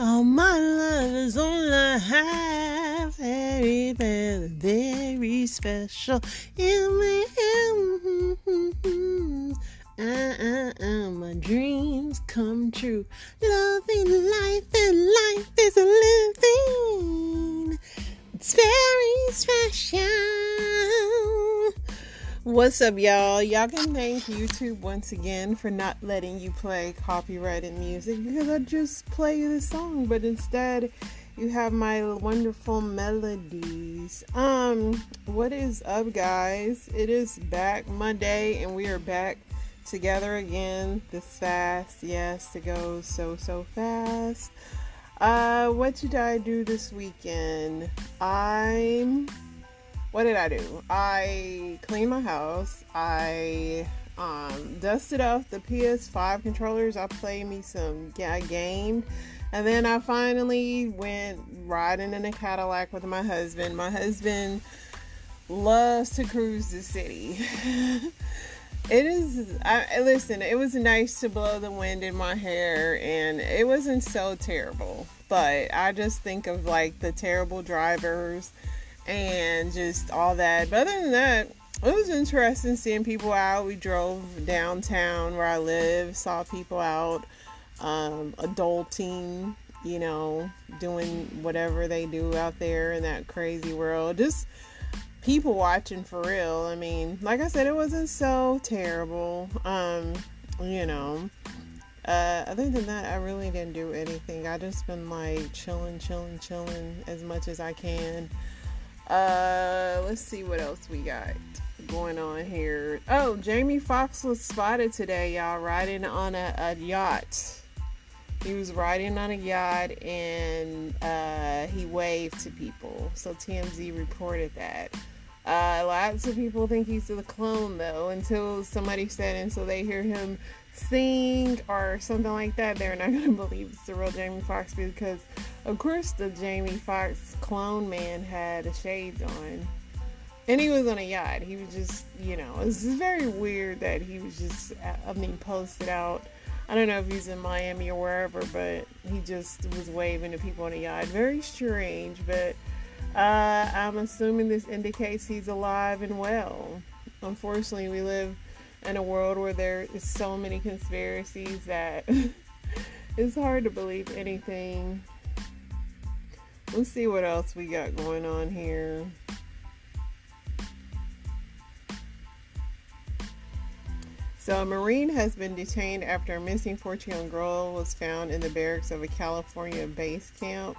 All my love is all I have. Very, very, very special. My dreams come true. Loving life and life is a living. It's very special. What's up, y'all? Y'all can thank YouTube once again for not letting you play copyrighted music because I just play the song, but instead you have my wonderful melodies. What is up, guys? It is back Monday and we are back together again this fast. Yes, it goes so fast. What did I do this weekend? What did I do? I cleaned my house. I dusted off the PS5 controllers. I played me some game. And then I finally went riding in a Cadillac with my husband. My husband loves to cruise the city. Listen, it was nice to blow the wind in my hair and it wasn't so terrible. But I just think of like the terrible drivers and just all that. But other than that, it was interesting seeing people out. We drove downtown where I live, saw people out, adulting, doing whatever they do out there in that crazy world. Just people watching for real. I mean, like I said, it wasn't so terrible. Other than that, I really didn't do anything. I just been like chilling as much as I can. Let's see what else we got going on here. Oh, Jamie Foxx was spotted today, y'all, riding on a yacht. He was riding on a yacht and he waved to people. So TMZ reported that. Lots of people think he's the clone, though, until somebody said, until they hear him sing or something like that, they're not going to believe it's the real Jamie Foxx, because of course the Jamie Foxx clone man had the shades on and he was on a yacht. He was just, it's just very weird that he was just, posted out. I don't know if he's in Miami or wherever, but he just was waving to people on a yacht. Very strange, but I'm assuming this indicates he's alive and well. Unfortunately, we live in a world where there is so many conspiracies that it's hard to believe anything. Let's see what else we got going on here. So a Marine has been detained after a missing 14-year-old girl was found in the barracks of a California base camp.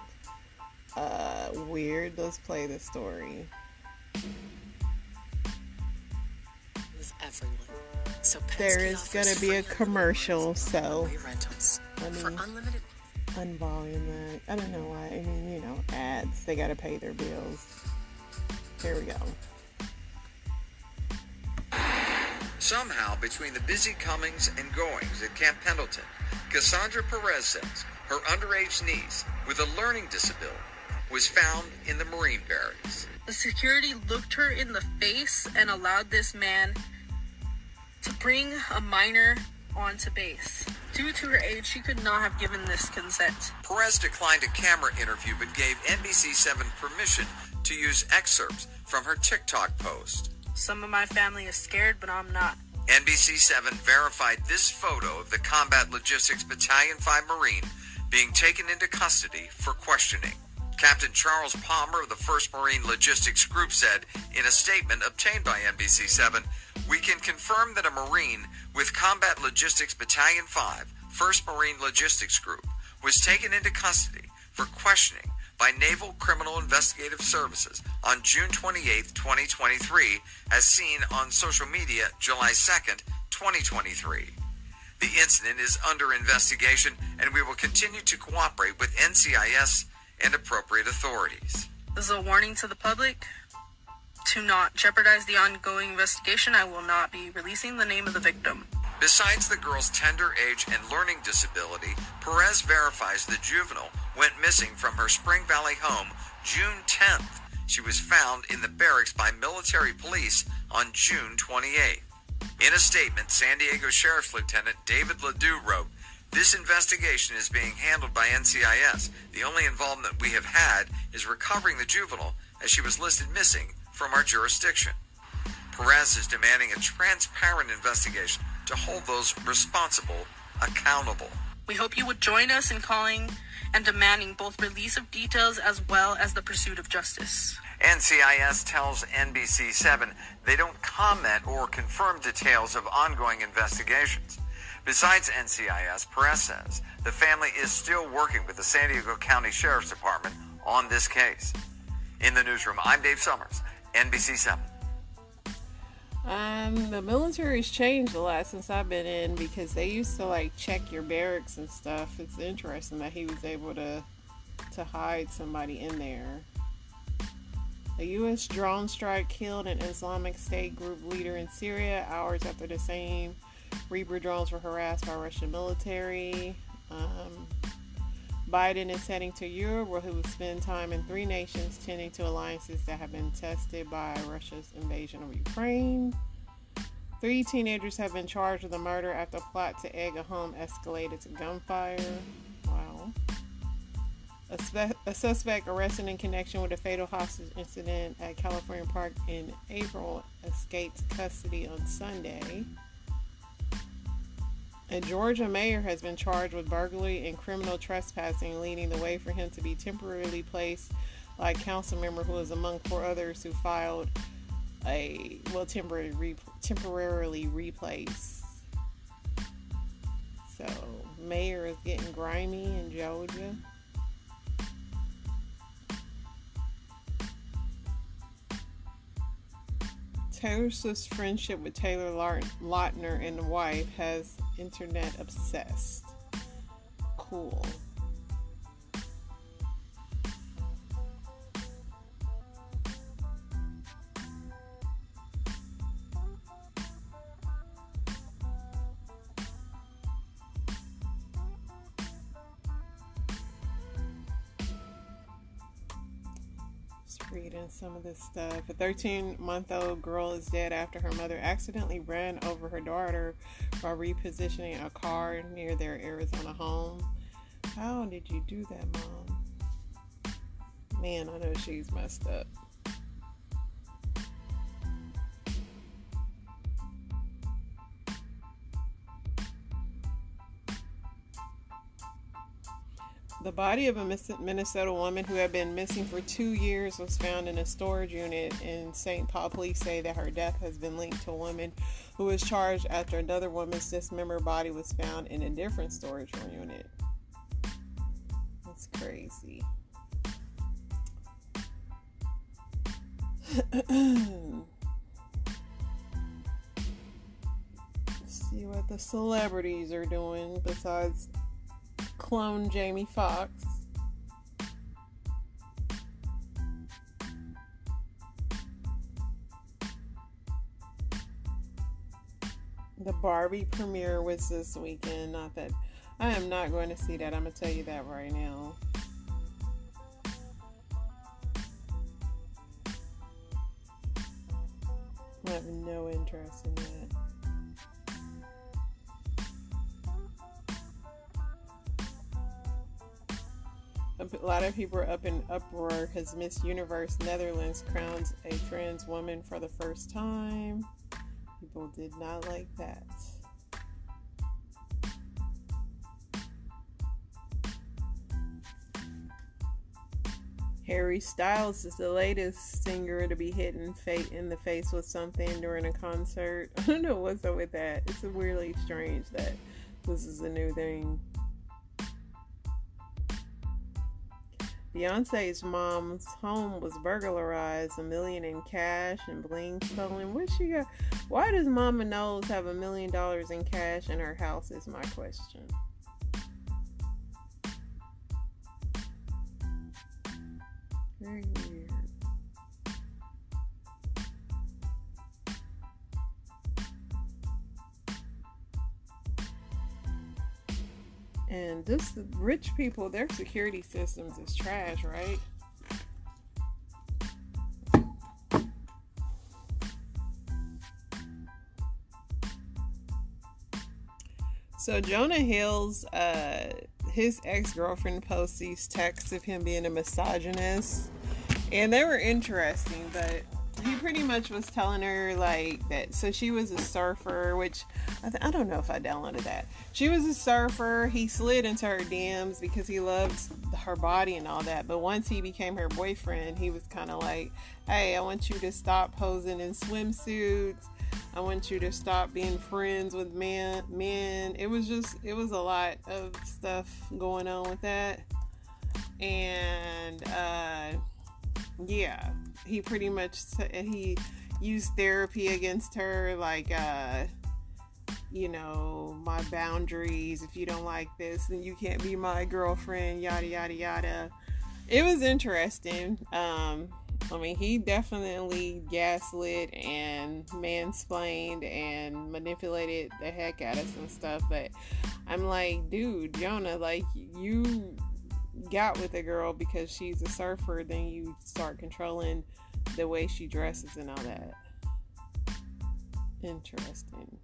Weird. Let's play the story. Everyone. So there is going to be a commercial, so for unlimited. Unvolume that. I don't know why. I mean, ads. They got to pay their bills. Here we go. Somehow, between the busy comings and goings at Camp Pendleton, Cassandra Perez says her underage niece with a learning disability was found in the Marine barracks. The security looked her in the face and allowed this man to bring a minor onto base. Due to her age, she could not have given this consent. Perez declined a camera interview but gave NBC7 permission to use excerpts from her TikTok post. Some of my family is scared, but I'm not. NBC7 verified this photo of the Combat Logistics Battalion 5 Marine being taken into custody for questioning. Captain Charles Palmer of the 1st Marine Logistics Group said in a statement obtained by NBC7, "We can confirm that a Marine with Combat Logistics Battalion 5, 1st Marine Logistics Group, was taken into custody for questioning by Naval Criminal Investigative Services on June 28, 2023, as seen on social media July 2nd, 2023. The incident is under investigation and we will continue to cooperate with NCIS and appropriate authorities." This is a warning to the public to not jeopardize the ongoing investigation. I will not be releasing the name of the victim. Besides the girl's tender age and learning disability, Perez verifies the juvenile went missing from her Spring Valley home June 10th. She was found in the barracks by military police on June 28th. In a statement, San Diego Sheriff's Lieutenant David Ledoux wrote, This investigation is being handled by NCIS. The only involvement we have had is recovering the juvenile as she was listed missing from our jurisdiction. Perez is demanding a transparent investigation to hold those responsible accountable. We hope you would join us in calling and demanding both release of details as well as the pursuit of justice. NCIS tells NBC7 they don't comment or confirm details of ongoing investigations. Besides NCIS, Perez says the family is still working with the San Diego County Sheriff's Department on this case. In the newsroom, I'm Dave Summers, NBC7. The military's changed a lot since I've been in, because they used to check your barracks and stuff. It's interesting that he was able to hide somebody in there. A U.S. drone strike killed an Islamic State group leader in Syria hours after the same Reaper drones were harassed by Russian military. Biden is heading to Europe, where he will spend time in 3 nations tending to alliances that have been tested by Russia's invasion of Ukraine. 3 teenagers have been charged with a murder after a plot to egg a home escalated to gunfire. Wow. A suspect arrested in connection with a fatal hostage incident at California Park in April escaped custody on Sunday. A Georgia mayor has been charged with burglary and criminal trespassing, leading the way for him to be temporarily placed by a council member who is among 4 others who filed temporarily replaced. So, mayor is getting grimy in Georgia. Taylor Swift's friendship with Taylor Lautner and the wife has internet obsessed. Cool. Reading some of this stuff. A 13-month-old girl is dead after her mother accidentally ran over her daughter while repositioning a car near their Arizona home. How did you do that, Mom? Man, I know she's messed up. The body of a Minnesota woman who had been missing for 2 years was found in a storage unit in St. Paul. Police say that her death has been linked to a woman who was charged after another woman's dismembered body was found in a different storage unit. That's crazy. Let's see what the celebrities are doing besides clone Jamie Foxx. The Barbie premiere was this weekend. Not that I am not going to see that. I'm going to tell you that right now. I have no interest in that. A lot of people are up in uproar because Miss Universe Netherlands crowns a trans woman for the first time. People did not like that. Harry Styles is the latest singer to be hit in the face with something during a concert. I don't know what's up with that. It's weirdly strange that this is a new thing. Beyonce's mom's home was burglarized, $1 million in cash and bling stolen. What she got? Why does Mama Knowles have $1 million in cash in her house is my question. Very weird. And just the rich people, their security systems is trash, right? So Jonah Hill's his ex-girlfriend posts these texts of him being a misogynist, and they were interesting, but he pretty much was telling her like that. So she was a surfer, which I don't know if I downloaded that. She was a surfer. He slid into her DMs because he loved her body and all that. But once he became her boyfriend, he was kind of like, hey, I want you to stop posing in swimsuits. I want you to stop being friends with men. It was a lot of stuff going on with that. And yeah, he pretty much he used therapy against her, like my boundaries. If you don't like this, then you can't be my girlfriend, yada yada yada. It was interesting. He definitely gaslit and mansplained and manipulated the heck out of some stuff, but I'm like, dude, Jonah, like, you got with a girl because she's a surfer, then you start controlling the way she dresses and all that. Interesting.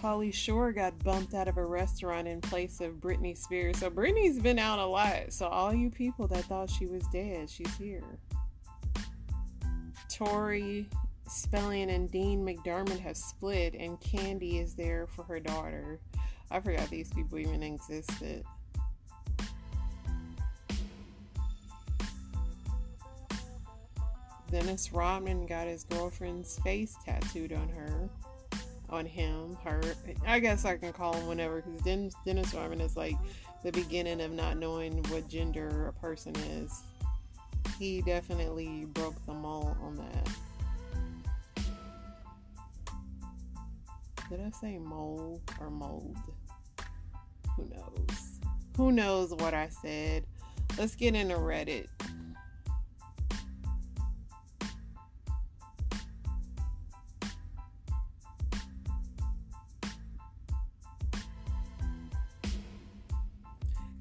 Pauly Shore got bumped out of a restaurant in place of Britney Spears. So Britney's been out a lot. So all you people that thought she was dead, she's here. Tori Spelling and Dean McDermott have split, and Candy is there for her daughter. I forgot these people even existed. Dennis Rodman got his girlfriend's face tattooed on her. On him, her. I guess I can call him whenever, because Dennis Rodman is like the beginning of not knowing what gender a person is. He definitely broke the mold on that. Did I say mold or mold? Who knows? Who knows what I said? Let's get into Reddit.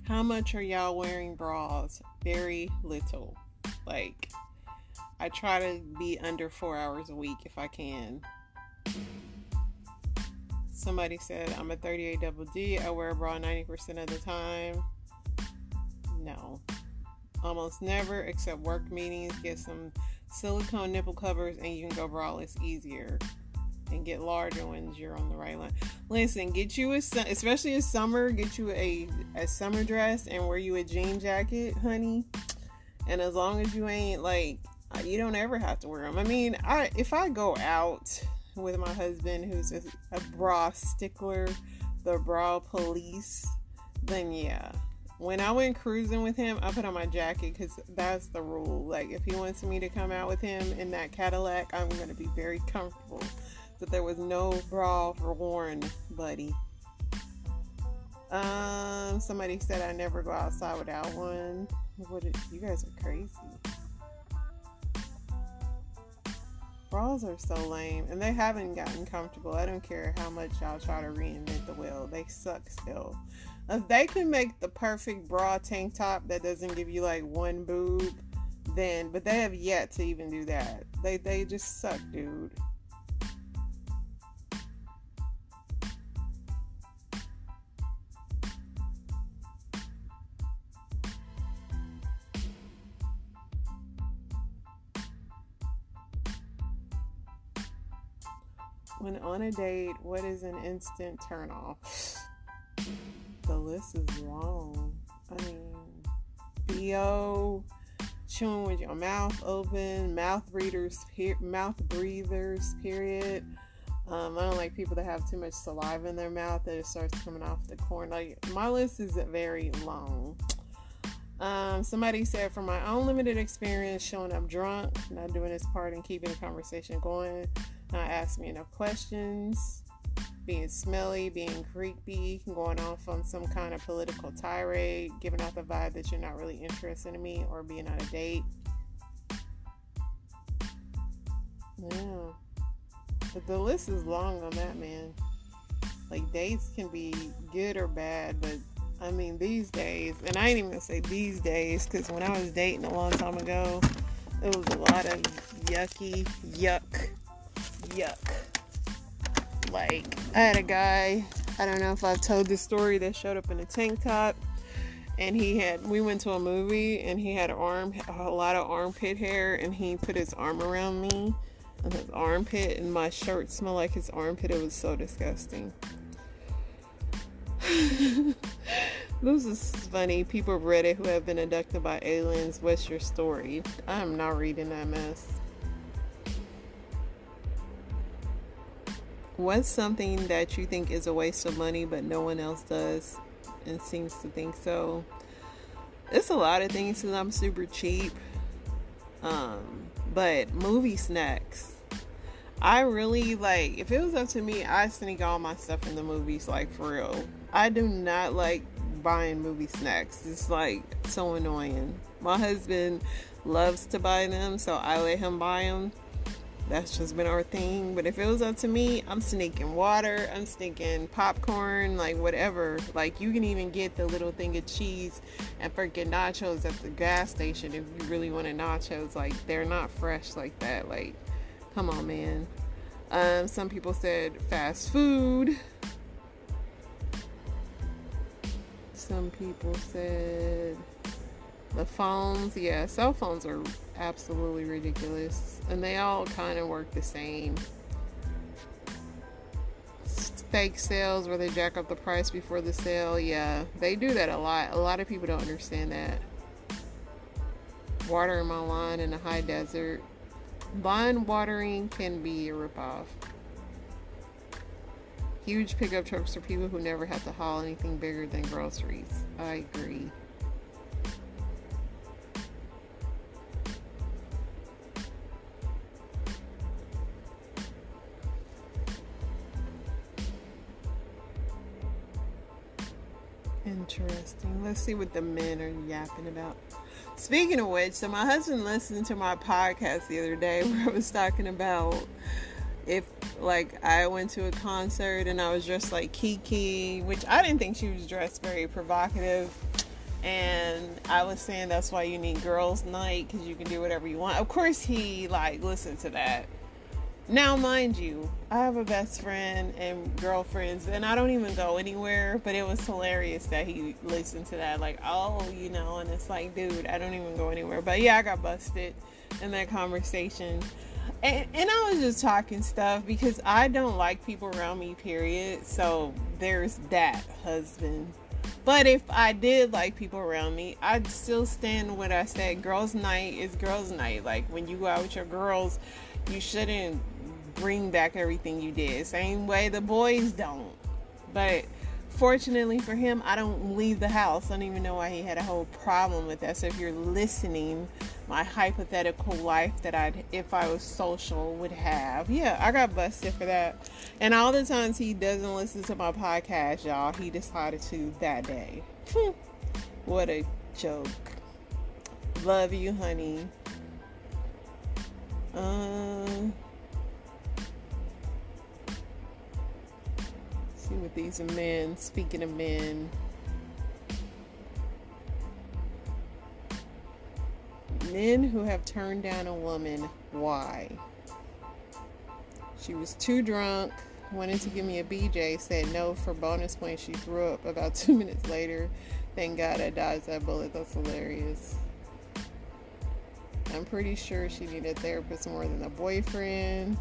How much are y'all wearing bras? Very little. Like, I try to be under 4 hours a week if I can. Somebody said I'm a 38 double D. I wear a bra 90% of the time. No. Almost never, except work meetings. Get some silicone nipple covers and you can go braless easier. And get larger ones, you're on the right line. Listen, get you especially in summer, get you a summer dress and wear you a jean jacket, honey. And as long as you ain't like, you don't ever have to wear them. I mean, if I go out with my husband who's a bra stickler, the bra police, then yeah. When I went cruising with him, I put on my jacket because that's the rule. Like, if he wants me to come out with him in that Cadillac, I'm going to be very comfortable. But there was no bra worn, buddy. Somebody said I never go outside without one. You guys are crazy. Bras are so lame, and they haven't gotten comfortable. I don't care how much y'all try to reinvent the wheel. They suck still. If they can make the perfect bra tank top that doesn't give you like one boob, then, but they have yet to even do that. They just suck, dude. When on a date, what is an instant turnoff? The list is long. I mean, BO, chewing with your mouth open, mouth breathers, period. I don't like people that have too much saliva in their mouth that it starts coming off the corner. Like, my list is very long. Somebody said, from my own limited experience, showing up drunk, not doing his part and keeping the conversation going, not asking me enough questions, being smelly, being creepy, going off on some kind of political tirade, giving out the vibe that you're not really interested in me or being on a date. Yeah. But the list is long on that, man. Like, dates can be good or bad, but I mean, these days, and I ain't even gonna say these days, because when I was dating a long time ago, It was a lot of yuck. Like, I had a guy, I don't know if I've told this story, that showed up in a tank top, and we went to a movie, and he had a lot of armpit hair, and he put his arm around me and his armpit, and my shirt smelled like his armpit. It was so disgusting. This is funny. People of Reddit who have been abducted by aliens, what's your story? I'm not reading that mess. What's something that you think is a waste of money but no one else does and seems to think so? It's a lot of things because I'm super cheap. But movie snacks. I really like, if it was up to me, I sneak all my stuff in the movies, like, for real. I do not like buying movie snacks. It's like so annoying. My husband loves to buy them, so I let him buy them. That's just been our thing. But if it was up to me, I'm sneaking water, I'm sneaking popcorn, like whatever. Like, you can even get the little thing of cheese and freaking nachos at the gas station if you really wanted nachos. Like, they're not fresh like that. Like, come on, man. Some people said fast food. Some people said the phones. Yeah, cell phones are absolutely ridiculous. And they all kind of work the same. Fake sales where they jack up the price before the sale. Yeah, they do that a lot. A lot of people don't understand that. Watering my lawn in a high desert. Lawn watering can be a ripoff. Huge pickup trucks for people who never have to haul anything bigger than groceries. I agree. Interesting. Let's see what the men are yapping about. Speaking of which, so my husband listened to my podcast the other day where I was talking about if, like, I went to a concert and I was dressed like Kiki, which I didn't think she was dressed very provocative. And I was saying that's why you need girls' night, because you can do whatever you want. Of course, he, like, listened to that. Now, mind you, I have a best friend and girlfriends, and I don't even go anywhere, but it was hilarious that he listened to that. Like, oh, you know, and it's like, dude, I don't even go anywhere. But yeah, I got busted in that conversation. And I was just talking stuff because I don't like people around me, period. So there's that, husband. But if I did like people around me, I'd still stand what I said. Girls' night is girls' night. Like, when you go out with your girls, you shouldn't bring back everything you did. Same way the boys don't. But fortunately for him, I don't leave the house. I don't even know why he had a whole problem with that. So if you're listening, my hypothetical life that I'd, if I was social, would have. Yeah, I got busted for that. And all the times he doesn't listen to my podcast, y'all, he decided to that day. What a joke. Love you, honey. See what these are men. Speaking of men, men who have turned down a woman. Why? She was too drunk, wanted to give me a BJ, said no for bonus points. She threw up about 2 minutes later. Thank God I dodged that bullet. That's hilarious. I'm pretty sure she needed a therapist more than a boyfriend.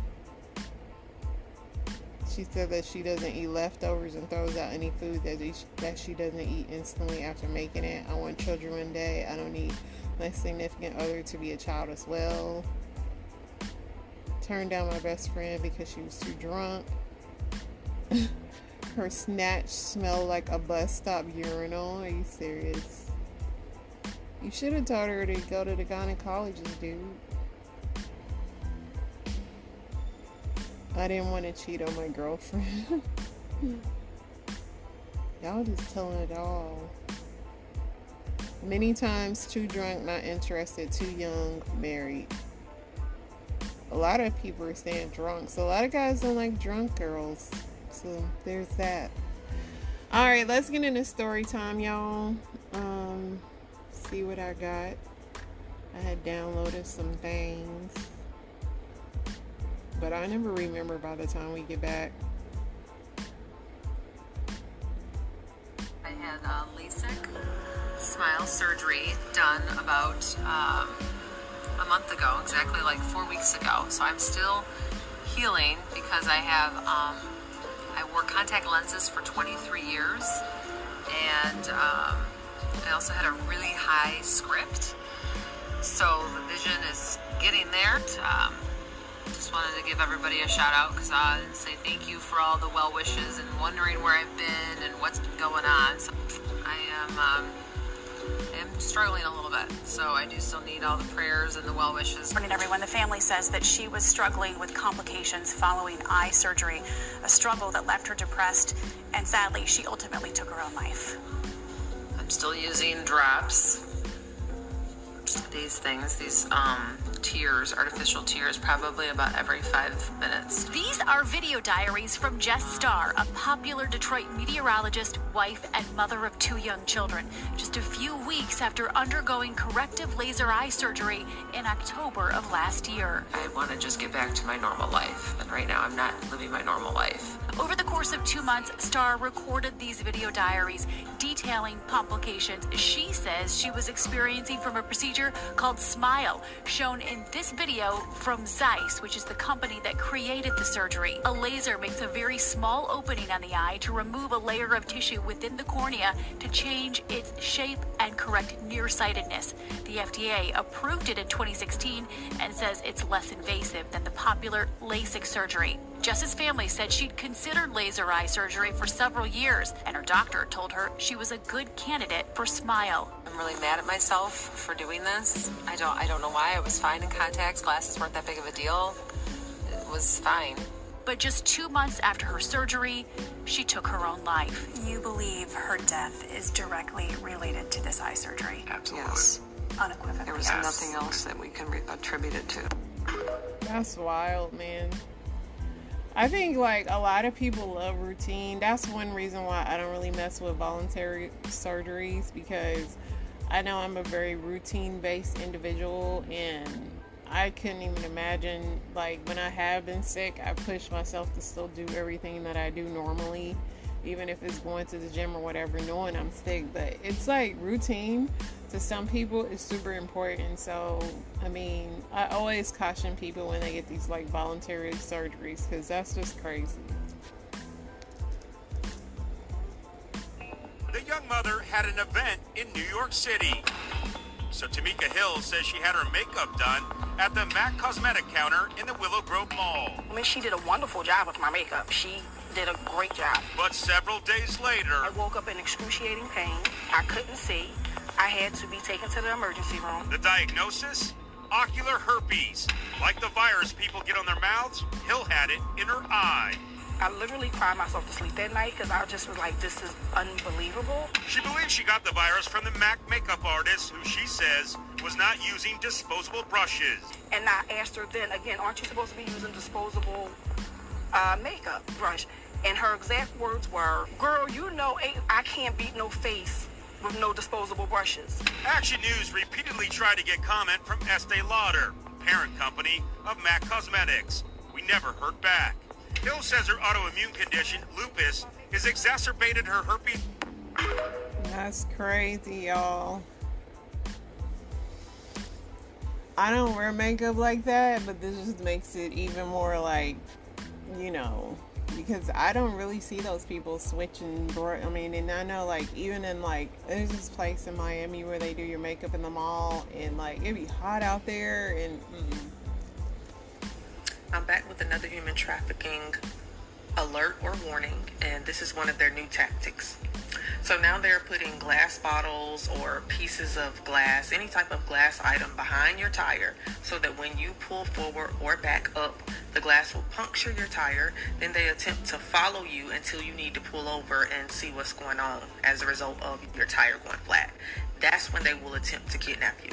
She said that she doesn't eat leftovers and throws out any food that she doesn't eat instantly after making it. I want children one day. I don't need my significant other to be a child as well. Turned down my best friend because she was too drunk. Her snatch smelled like a bus stop urinal. Are you serious? You should have told her to go to the gynecologist, dude. I didn't want to cheat on my girlfriend. Y'all just telling it all. Many times too drunk, not interested, too young, married. A lot of people are saying drunk. So a lot of guys don't like drunk girls. So there's that. Alright, let's get into story time, y'all. See what I got. I I had downloaded some things, but I never remember by the time we get back. I had Lasik smile surgery done about a month ago, exactly like 4 weeks ago. So I'm still healing because I have I wore contact lenses for 23 years, and I also had a really high script. So the vision is getting there. Just wanted to give everybody a shout out because I say thank you for all the well wishes and wondering where I've been and what's been going on. So I am struggling a little bit, so I do still need all the prayers and the well wishes. Morning, everyone. The family says that she was struggling with complications following eye surgery, a struggle that left her depressed, and sadly, she ultimately took her own life. I'm still using drops. These things, these tears, artificial tears, probably about every 5 minutes. These are video diaries from Jess Starr, a popular Detroit meteorologist, wife, and mother of 2 young children, just a few weeks after undergoing corrective laser eye surgery in October of last year. I want to just get back to my normal life, and right now I'm not living my normal life. Over the course of 2 months, Starr recorded these video diaries detailing complications she says she was experiencing from a procedure called Smile, shown in this video from Zeiss, which is the company that created the surgery. A laser makes a very small opening on the eye to remove a layer of tissue within the cornea to change its shape and correct nearsightedness. The FDA approved it in 2016 and says it's less invasive than the popular LASIK surgery. Jess's family said she'd considered laser eye surgery for several years, and her doctor told her she was a good candidate for Smile. I'm really mad at myself for doing this. I don't know why. I was fine in contacts. Glasses weren't that big of a deal. It was fine. But just 2 months after her surgery, she took her own life. You believe her death is directly related to this eye surgery? Absolutely. Yes. Unequivocally. There was nothing else that we can attribute it to. That's wild, man. I think like a lot of people love routine. That's one reason why I don't really mess with voluntary surgeries, because I know I'm a very routine-based individual, and I couldn't even imagine, like, when I have been sick, I push myself to still do everything that I do normally, even if it's going to the gym or whatever, knowing I'm sick. But it's like routine to some people is super important. So I mean, I always caution people when they get these like voluntary surgeries, because that's just crazy. The young mother had an event in New York City. So Tamika Hill says she had her makeup done at the MAC Cosmetic counter in the Willow Grove Mall. I mean, she did a wonderful job with my makeup. She did a great job. But several days later, I woke up in excruciating pain. I couldn't see. I had to be taken to the emergency room. the diagnosis? Ocular herpes. Like the virus people get on their mouths, Hill had it in her eye. I literally cried myself to sleep that night because I just was like, this is unbelievable. She believes she got the virus from the MAC makeup artist, who she says was not using disposable brushes. And I asked her then, again, aren't you supposed to be using disposable makeup brush? And her exact words were, girl, you know I can't beat no face with no disposable brushes. Action News repeatedly tried to get comment from Estee Lauder, parent company of MAC Cosmetics. We never heard back. Hill says her autoimmune condition, lupus, has exacerbated her herpes. That's crazy, y'all. I don't wear makeup like that, but this just makes it even more like, you know, because I don't really see those people switching. I mean, and I know, like, even in, like, there's this place in Miami where they do your makeup in the mall, and, like, it be hot out there, and I'm back with another human trafficking alert or warning, and this is one of their new tactics. So now they're putting glass bottles or pieces of glass, any type of glass item behind your tire, so that when you pull forward or back up, the glass will puncture your tire. Then they attempt to follow you until you need to pull over and see what's going on as a result of your tire going flat. That's when they will attempt to kidnap you.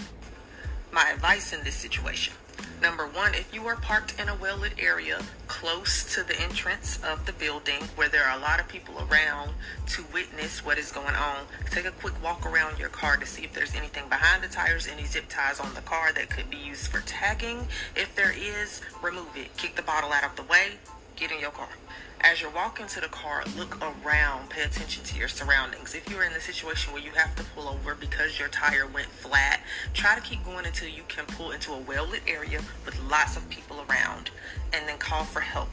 My advice in this situation: Number one, if you are parked in a well-lit area close to the entrance of the building where there are a lot of people around to witness what is going on, take a quick walk around your car to see if there's anything behind the tires, any zip ties on the car that could be used for tagging. If there is, remove it. Kick the bottle out of the way. Get in your car. As you're walking to the car, look around, pay attention to your surroundings. If you're in the situation where you have to pull over because your tire went flat, try to keep going until you can pull into a well-lit area with lots of people around, and then call for help.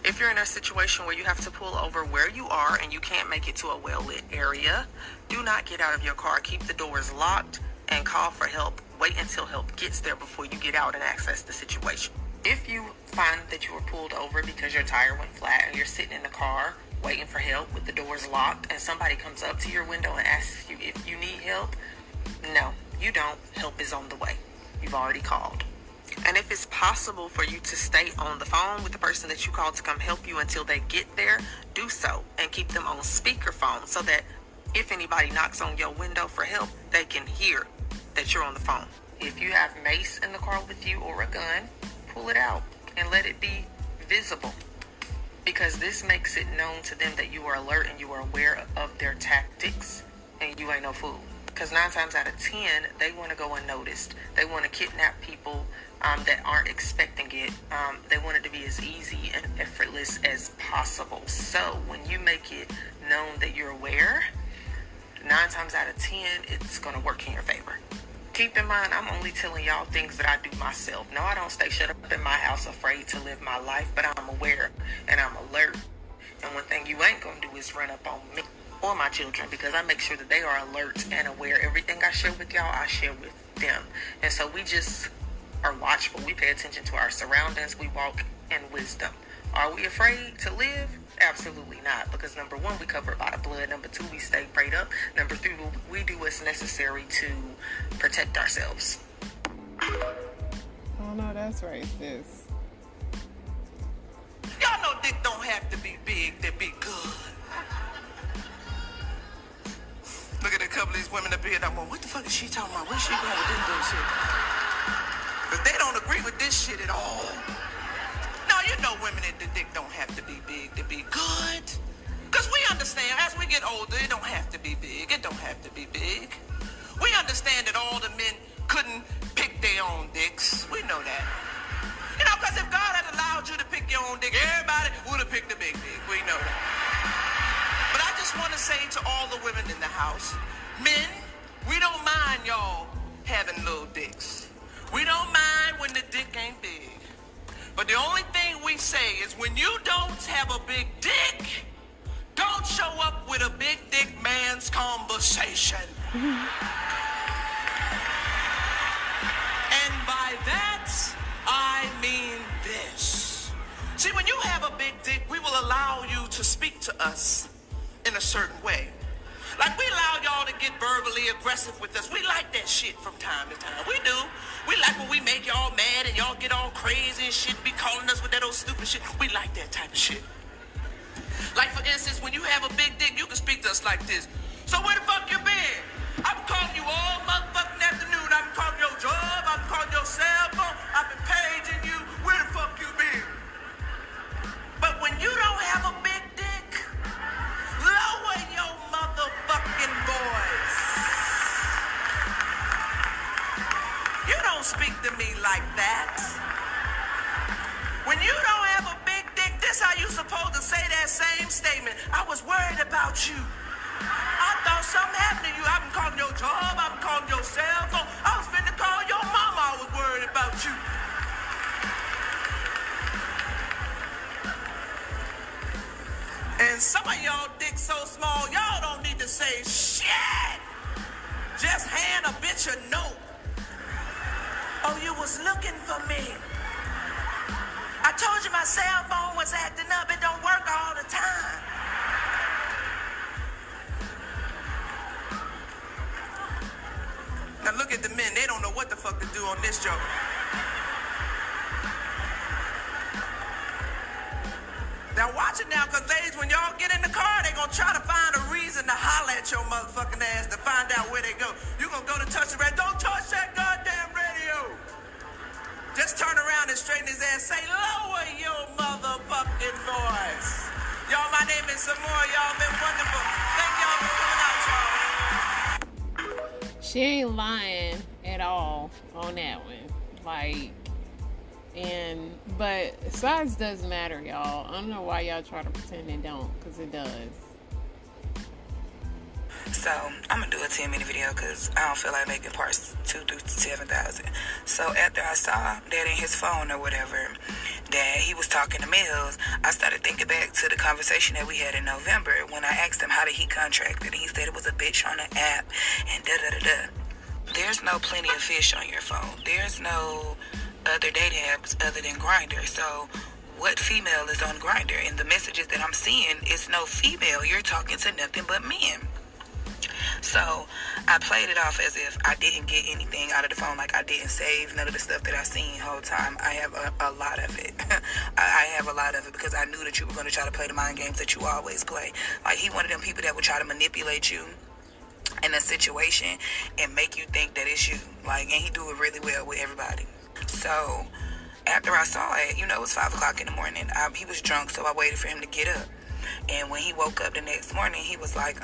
If you're in a situation where you have to pull over where you are and you can't make it to a well-lit area, do not get out of your car. Keep the doors locked and call for help. Wait until help gets there before you get out and access the situation. If you find that you were pulled over because your tire went flat and you're sitting in the car waiting for help with the doors locked and somebody comes up to your window and asks you if you need help, no, you don't. Help is on the way. You've already called. And if it's possible for you to stay on the phone with the person that you called to come help you until they get there, do so and keep them on speakerphone so that if anybody knocks on your window for help, they can hear that you're on the phone. If you have mace in the car with you or a gun, pull it out and let it be visible, because this makes it known to them that you are alert and you are aware of their tactics and you ain't no fool. Because 9 times out of 10, they want to go unnoticed. They want to kidnap people that aren't expecting it. They want it to be as easy and effortless as possible. So when you make it known that you're aware, 9 times out of 10, it's going to work in your favor. Keep in mind, I'm only telling y'all things that I do myself. No, I don't stay shut up in my house afraid to live my life, but I'm aware and I'm alert. And one thing you ain't going to do is run up on me or my children, because I make sure that they are alert and aware. Everything I share with y'all, I share with them. And so we just are watchful. We pay attention to our surroundings. We walk in wisdom. Are we afraid to live? Absolutely not, because number one, we cover a lot of blood. Number two, we stay prayed up. Number three, we do what's necessary to protect ourselves. Oh no, that's right, sis. Y'all know dick don't have to be big to be good. Look at a couple of these women up here. I'm going, what the fuck is she talking about? Where's she going with this bullshit? Because they don't agree with this shit at all. Now, you know women in the dick don't have to be big to be good. Because we understand, as we get older, it don't have to be big. It don't have to be big. We understand that all the men couldn't pick their own dicks. We know that. You know, because if God had allowed you to pick your own dick, everybody would have picked the big dick. We know that. But I just want to say to all the women in the house, men, we don't mind y'all having little dicks. We don't mind when the dick ain't big. But the only thing we say is when you don't have a big dick, don't show up with a big dick man's conversation. And by that, I mean this. See, when you have a big dick, we will allow you to speak to us in a certain way. Like, we allow y'all to get verbally aggressive with us. We like that shit from time to time. We do. We like when we make y'all mad and y'all get all crazy and shit, be calling us with that old stupid shit. We like that type of shit. Like, for instance, when you have a big dick, you can speak to us like this. So where the fuck you been? I've been calling you all motherfucking afternoon. I've been calling your job. I've been calling your cell phone. I've been paging you. Where the fuck you been? But when you don't have a big dick, lower your motherfucking voice. You don't speak to me like that. When you don't have a big dick, this how you supposed to say that same statement. I was worried about you. I thought something happened to you. I've been calling your job. I've been calling your cell phone. I was finna call your mama. I was worried about you. And some of y'all dicks so small, y'all don't need to say shit. Just hand a bitch a note. Oh, you was looking for me. I told you my cell phone was acting up. It don't work all the time. Now look at the men. They don't know what the fuck to do on this joke. Now watch it now, because ladies, when y'all get in the car, they gonna try to find a reason to holler at your motherfucking ass to find out where they go. You gonna go to touch the radio. Don't touch that goddamn radio. Just turn and say, lower your motherfucking voice. Y'all, my name is Zamora. Y'all been wonderful. Thank y'all for coming out, y'all. She ain't lying at all on that one. Like, but size does matter, y'all. I don't know why y'all try to pretend it don't, because it does. So, I'm going to do a 10-minute video because I don't feel like making parts 2 through 7,000. So, after I saw that in his phone or whatever, that he was talking to Mills, I started thinking back to the conversation that we had in November when I asked him how did he contract it. And he said it was a bitch on the app and da-da-da-da. There's no Plenty of Fish on your phone. There's no other dating apps other than Grindr. So, what female is on Grindr? And the messages that I'm seeing is no female. You're talking to nothing but men. So I played it off as if I didn't get anything out of the phone, like I didn't save none of the stuff that I seen the whole time. I have a lot of it. I have a lot of it because I knew that you were going to try to play the mind games that you always play. Like, he one of them people that would try to manipulate you in a situation and make you think that it's you. Like, and he do it really well with everybody. So after I saw it, it was 5 o'clock in the morning. He was drunk, so I waited for him to get up. And when he woke up the next morning, he was like,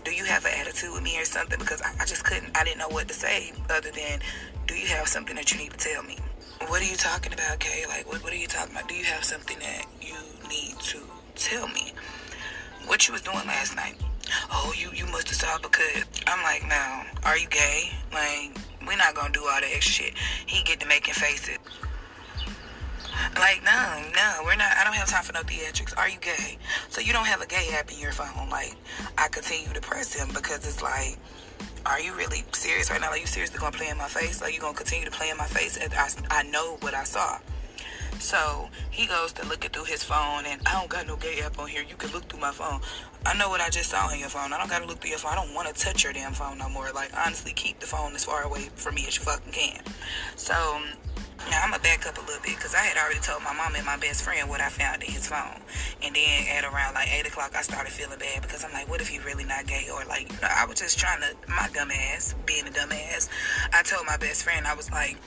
do you have an attitude with me or something? Because I just couldn't, I didn't know what to say other than, do you have something that you need to tell me? What are you talking about, Kay? Like, what are you talking about? Do you have something that you need to tell me? What you was doing last night? Oh, you must have saw because I'm like, no, are you gay? Like, we're not going to do all that extra shit. He get to making faces. Like, no, we're not. I don't have time for no theatrics. Are you gay? So you don't have a gay app in your phone. Like, I continue to press him because it's like, are you really serious right now? Like, you seriously gonna play in my face? Like, you gonna continue to play in my face? And I know what I saw. So he goes to looking through his phone, and I don't got no gay app on here. You can look through my phone. I know what I just saw on your phone. I don't gotta look through your phone. I don't want to touch your damn phone no more. Like, honestly, keep the phone as far away from me as you fucking can. So now I'm gonna back up a little bit because I had already told my mom and my best friend what I found in his phone. And then at around like 8 o'clock, I started feeling bad because I'm like, what if he really not gay? Or like, I was just trying to, my dumb ass, being a dumb ass. I told my best friend, I was like,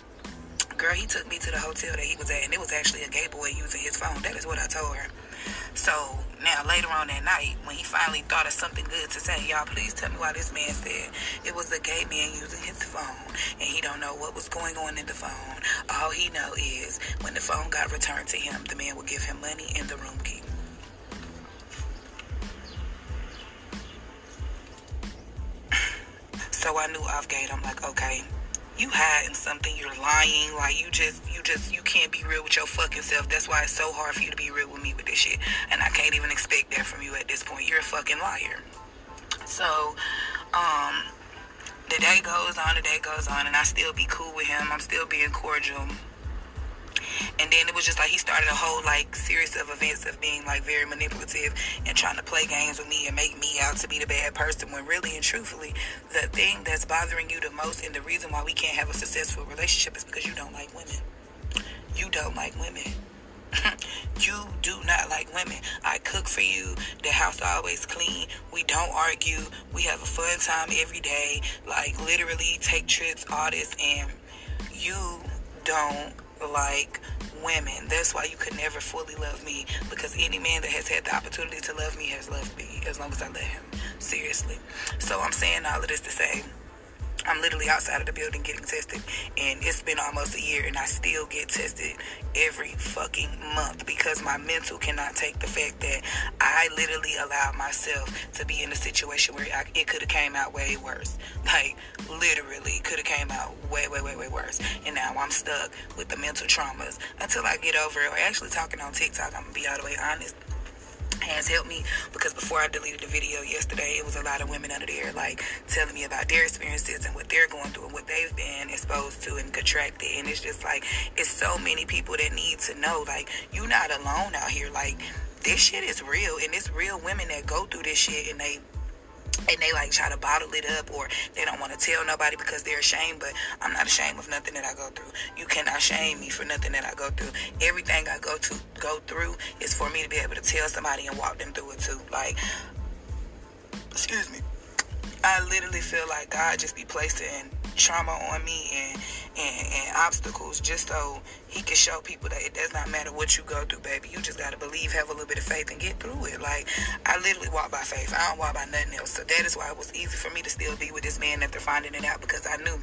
girl, he took me to the hotel that he was at, and it was actually a gay boy using his phone. That is what I told her. So now later on that night, when he finally thought of something good to say, y'all, please tell me why this man said it was a gay man using his phone, and he don't know what was going on in the phone. All he know is when the phone got returned to him, the man would give him money and the room key. So I knew off gate, I'm like, okay, you hiding something, you're lying, like you can't be real with your fucking self. That's why it's so hard for you to be real with me with this shit. And I can't even expect that from you at this point. You're a fucking liar. So, the day goes on, and I still be cool with him. I'm still being cordial. And then it was just like he started a whole like series of events of being like very manipulative and trying to play games with me and make me out to be the bad person, when really and truthfully the thing that's bothering you the most and the reason why we can't have a successful relationship is because you don't like women. You don't like women. You do not like women. I cook for you. The house always clean. We don't argue. We have a fun time every day. Like literally take trips, all this, and you don't like women. That's why you could never fully love me, because any man that has had the opportunity to love me has loved me as long as I let him. Seriously. So I'm saying all of this to say I'm literally outside of the building getting tested, and it's been almost a year and I still get tested every fucking month because my mental cannot take the fact that I literally allowed myself to be in a situation where it could have came out way worse. Like literally could have came out way worse. And now I'm stuck with the mental traumas until I get over it. Or actually talking on TikTok, I'm gonna be all the way honest, has helped me, because before I deleted the video yesterday, it was a lot of women under there like telling me about their experiences and what they're going through and what they've been exposed to and contracted. And it's just like, it's so many people that need to know, like, you're not alone out here. Like, this shit is real, and it's real women that go through this shit and they like try to bottle it up, or they don't want to tell nobody because they're ashamed. But I'm not ashamed of nothing that I go through. You cannot shame me for nothing that I go through. Everything I go through is for me to be able to tell somebody and walk them through it too. Like, excuse me, I literally feel like God just be placing trauma on me and obstacles, just so he can show people that it does not matter what you go through, baby. You just gotta believe, have a little bit of faith, and get through it. Like, I literally walk by faith. I don't walk by nothing else. So that is why it was easy for me to still be with this man after finding it out, because I knew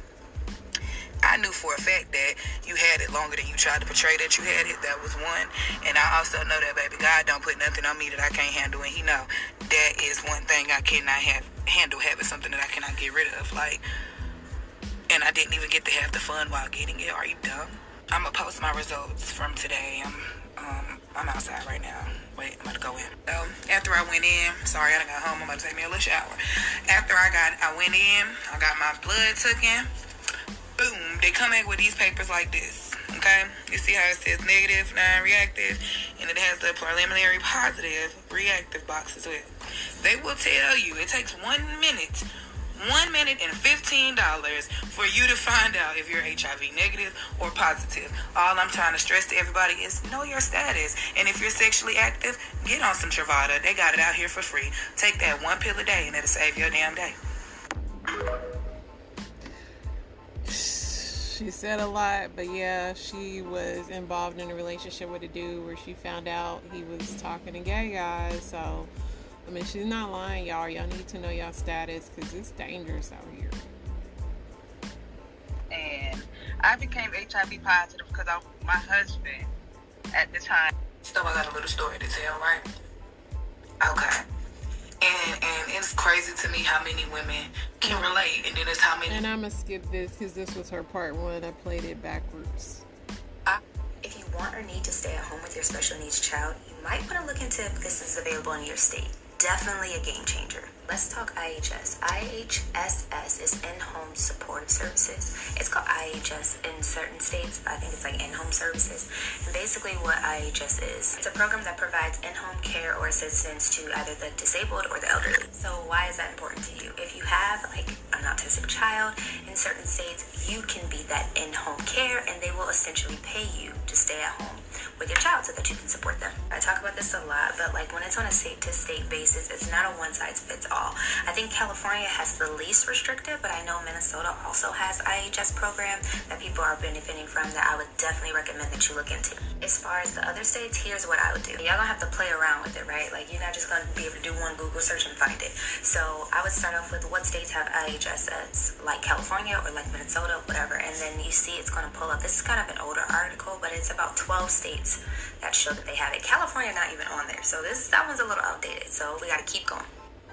for a fact that you had it longer than you tried to portray that you had it. That was one. And I also know that, baby, God don't put nothing on me that I can't handle, and he know that is one thing I cannot handle, having something that I cannot get rid of. Like, and I didn't even get to have the fun while getting it. Are you dumb? I'm gonna post my results from today. I'm outside right now. Wait, I'm about to go in. So after I went in, sorry, I done got home. I'm about to take me a little shower. After I went in, I got my blood taken. Boom, they come back with these papers like this, okay? You see how it says negative, non-reactive, and it has the preliminary positive reactive box as well. They will tell you it takes 1 minute and $15 for you to find out if you're HIV negative or positive. All I'm trying to stress to everybody is know your status. And if you're sexually active, get on some Truvada. They got it out here for free. Take that 1 pill a day and it'll save your damn day. She said a lot, but yeah, she was involved in a relationship with a dude where she found out he was talking to gay guys. So, I mean, she's not lying, y'all. Y'all need to know y'all status, because it's dangerous out here. And I became HIV positive because my husband at the time. So I got a little story to tell, right? Okay. And it's crazy to me how many women can relate, and then it's how many. And I'm gonna skip this because this was her part 1. I played it backwards. If you want or need to stay at home with your special needs child, you might want to look into if this is available in your state. Definitely a game changer. Let's talk IHS. IHSS is in-home supportive services. It's called IHS in certain states. I think it's like in-home services. And basically what IHS is, it's a program that provides in-home care or assistance to either the disabled or the elderly. So why is that important to you? If you have like an autistic child, in certain states, you can be that in-home care, and they will essentially pay you to stay at home with your child so that you can support them. I talk about this a lot, but like when it's on a state-to-state basis, it's not a one-size-fits-all. I think California has the least restrictive, but I know Minnesota also has IHS program that people are benefiting from that I would definitely recommend that you look into. As far as the other states, here's what I would do. Y'all gonna have to play around with it, right? Like, you're not just gonna be able to do one Google search and find it. So I would start off with what states have IHSS, like California or like Minnesota, whatever, and then you see it's gonna pull up. This is kind of an older article, but it's about 12 states that show that they have it. California not even on there, so that one's a little outdated, so we gotta keep going.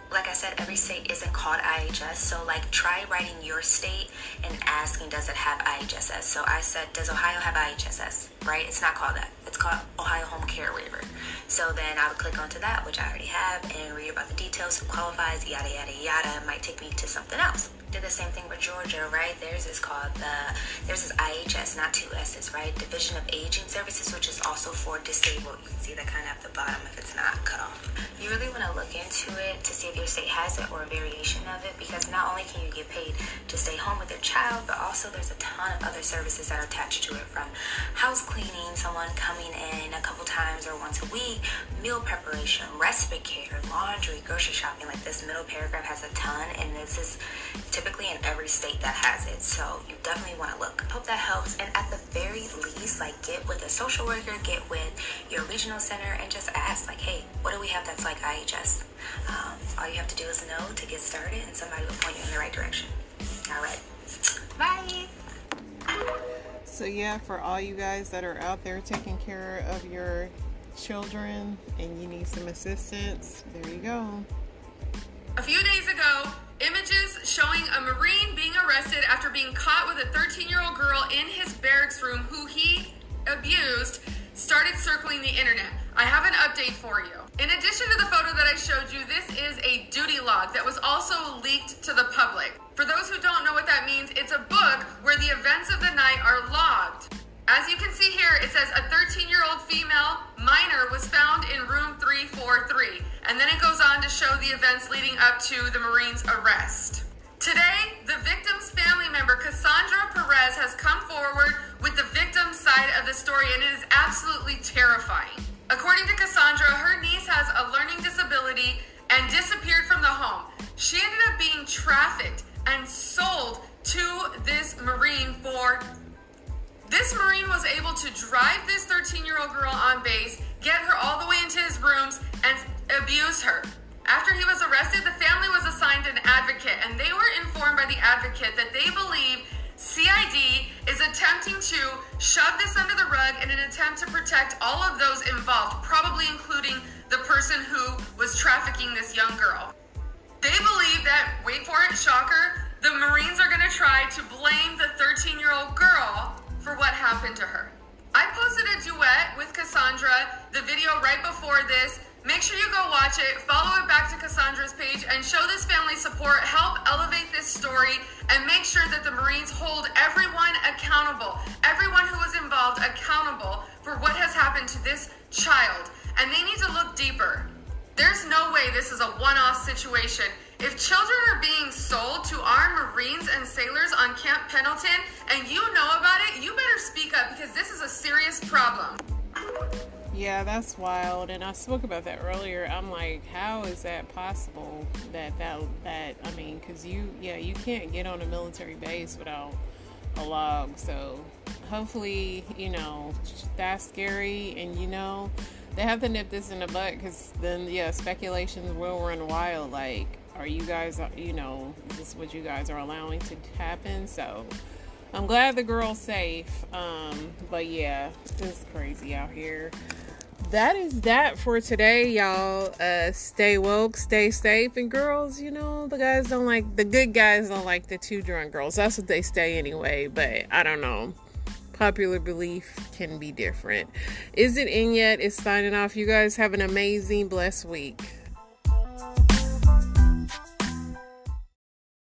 Like I said, every state isn't called IHS, so like try writing your state and asking, does it have IHSS? So I said, does Ohio have IHSS? Right? It's not called that. It's called Ohio Home Care Waiver. So then I would click onto that, which I already have, and read about the details, who qualifies, yada, yada, yada. It might take me to something else. Did the same thing with Georgia, right? There's this IHS, not 2 S's, right? Division of Aging Services, which is also for disabled. You can see that kind of at the bottom if it's not cut off. You really want to look into it to see if your state has it or a variation of it, because not only can you get paid to stay home with your child, but also there's a ton of other services that are attached to it, from house cleaning, someone coming in a couple times or once a week, meal preparation, respite care, laundry, grocery shopping. Like, this middle paragraph has a ton, and this is typically in every state that has it, so you definitely want to look. Hope that helps, and at the very least, like, get with a social worker, get with your regional center, and just ask, like, hey, what do we have that's like IHS? All you have to do is know to get started, and somebody will point you in the right direction. All right, bye. So yeah, for all you guys that are out there taking care of your children and you need some assistance, there you go. A few days ago, images showing a Marine being arrested after being caught with a 13-year-old girl in his barracks room who he abused started circling the internet. I have an update for you. In addition to the photo that I showed you, this is a duty log that was also leaked to the public. For those who don't know what that means, it's a book where the events of the night are logged. As you can see here, it says a 13-year-old female minor was found in room 343. And then it goes on to show the events leading up to the Marine's arrest. Today, the victim's family member, Cassandra Perez, has come forward with the victim's side of the story, and it is absolutely terrifying. According to Cassandra, her niece has a learning disability and disappeared from the home. She ended up being trafficked and sold to this Marine for... This Marine was able to drive this 13-year-old girl on base, get her all the way into his rooms, and abuse her. After he was arrested, the family was assigned an advocate, and they were informed by the advocate that they believe CID is attempting to shove this under the rug in an attempt to protect all of those involved, probably including the person who was trafficking this young girl. They believe that, wait for it, shocker, the Marines are going to try to blame the 13-year-old girl for what happened to her. I posted a duet with Cassandra, the video right before this. Make sure you go watch it, follow it back to Cassandra's page, and show this family support, help elevate this story, and make sure that the Marines hold everyone accountable, everyone who was involved accountable for what has happened to this child. And they need to look deeper. There's no way this is a one-off situation. If children are being sold to our Marines and sailors on Camp Pendleton, and you know about it, you better speak up, because this is a serious problem. Yeah, that's wild. And I spoke about that earlier. I'm like, how is that possible? That I mean, because you can't get on a military base without a log. So hopefully, you know, that's scary. And, you know, they have to nip this in the butt, because then, yeah, speculations will run wild. Like, are you guys, you know, is this what you guys are allowing to happen? So I'm glad the girl's safe. But yeah, it's crazy out here. That is that for today, y'all. Stay woke, stay safe, and girls, you know, the good guys don't like the too drunk girls. That's what they say anyway, but I don't know. Popular belief can be different. Is it in yet? It's signing off. You guys have an amazing, blessed week.